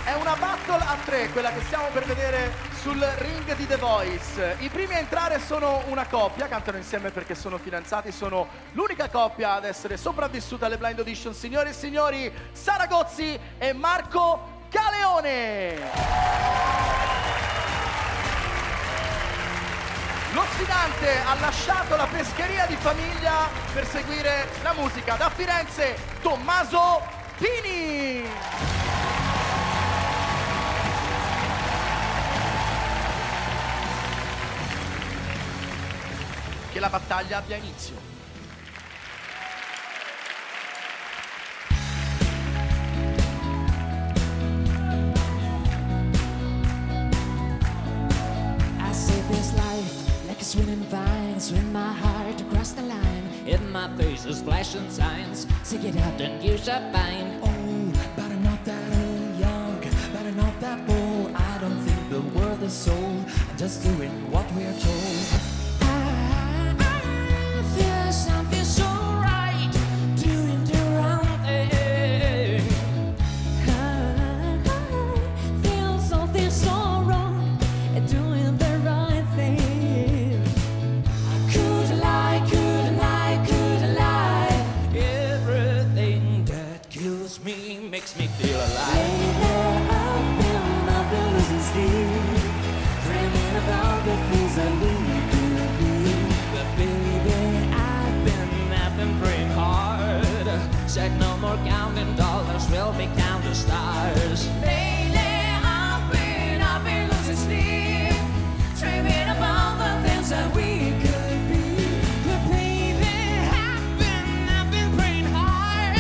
È una battle a 3, quella che stiamo per vedere sul ring di The Voice. I primi a entrare sono una coppia, cantano insieme perché sono fidanzati, sono l'unica coppia ad essere sopravvissuta alle Blind Audition. Signore e signori, Sara Gozzi e Marco Galeone. Lo sfidante ha lasciato la pescheria di famiglia per seguire la musica. Da Firenze, Tommaso Pini. Che la battaglia abbia inizio. I say this life like a swinging vine, swing my heart across the line. In my face is flashing signs, seek it out and you shall find. Oh, but I'm not that old, young, but I'm not that bold. I don't think the world is sold, I'm just doing what we're told. Something so right, doing the wrong thing. Feel something so wrong, doing the right thing. Couldn't lie, couldn't lie, couldn't lie. Everything that kills me makes me feel alive. Lately I've been losing sleep, dreaming about the things I need to be. But baby, praying hard, said no more counting dollars, we'll be counting stars. Lately I've been losing sleep, dreaming about the things that we could be. But baby, I've been praying hard,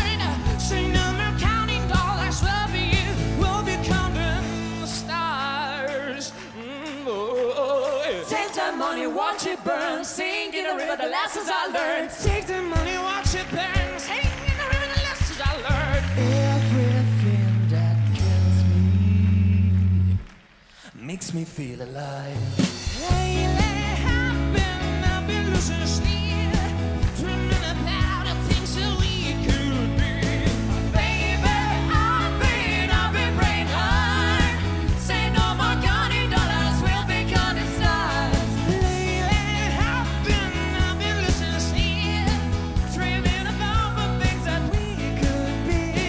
say no more counting dollars, we'll be counting stars. Take the money, watch it burn, sing in the river the lessons I learned. Take the money, watch it burn, sing in the river the lessons I learned. Everything that kills me makes me feel alive. Lately I've been losing sleep, dreaming about the things that we could be. Baby, I've been praying hard, say no more counting dollars, we'll be counting stars. Lately I've been losing sleep, dreaming about the things that we could be.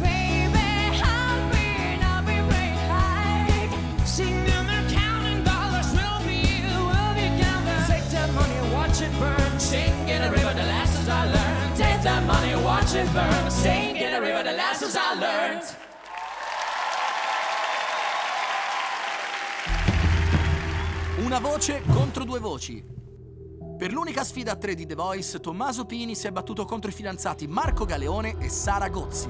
Baby, I've been praying hard, say no more counting dollars, we'll be counting. Take that money, watch it burn, sing in the river the lessons I learned. Take that money, watch it burn, sing in the river the lessons I learned. Una voce contro due voci. Per l'unica sfida a 3 di The Voice, Tommaso Pini si è battuto contro i fidanzati Marco Galeone e Sara Gozzi.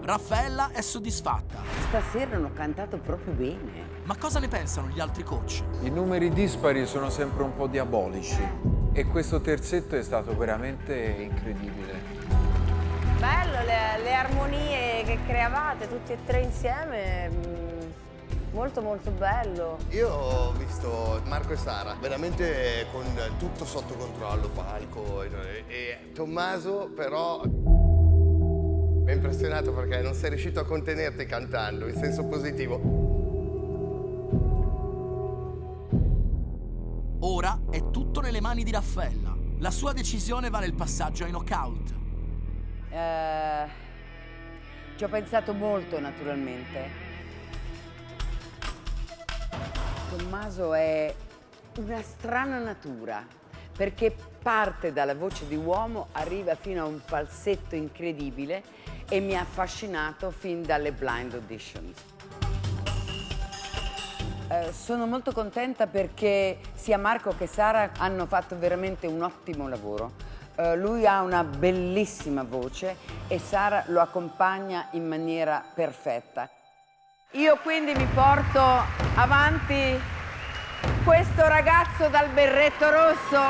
Raffaella è soddisfatta. Stasera hanno cantato proprio bene. Ma cosa ne pensano gli altri coach? I numeri dispari sono sempre un po' diabolici e questo terzetto è stato veramente incredibile. Bello, le armonie che creavate tutti e tre insieme, molto molto bello. Io ho visto Marco e Sara veramente con tutto sotto controllo, palco e Tommaso però mi ha impressionato perché non sei riuscito a contenerti cantando, in senso positivo. Ora è tutto nelle mani di Raffaella. La sua decisione vale il passaggio ai knockout. Ci ho pensato molto, naturalmente. Tommaso è una strana natura, perché parte dalla voce di uomo, arriva fino a un falsetto incredibile e mi ha affascinato fin dalle Blind Auditions. Sono molto contenta perché sia Marco che Sara hanno fatto veramente un ottimo lavoro. Lui ha una bellissima voce e Sara lo accompagna in maniera perfetta. Io quindi mi porto avanti questo ragazzo dal berretto rosso,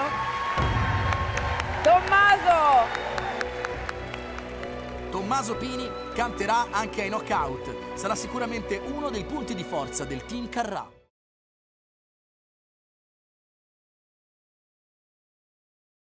Tommaso! Tommaso Pini canterà anche ai knockout. Sarà sicuramente uno dei punti di forza del team Carrà.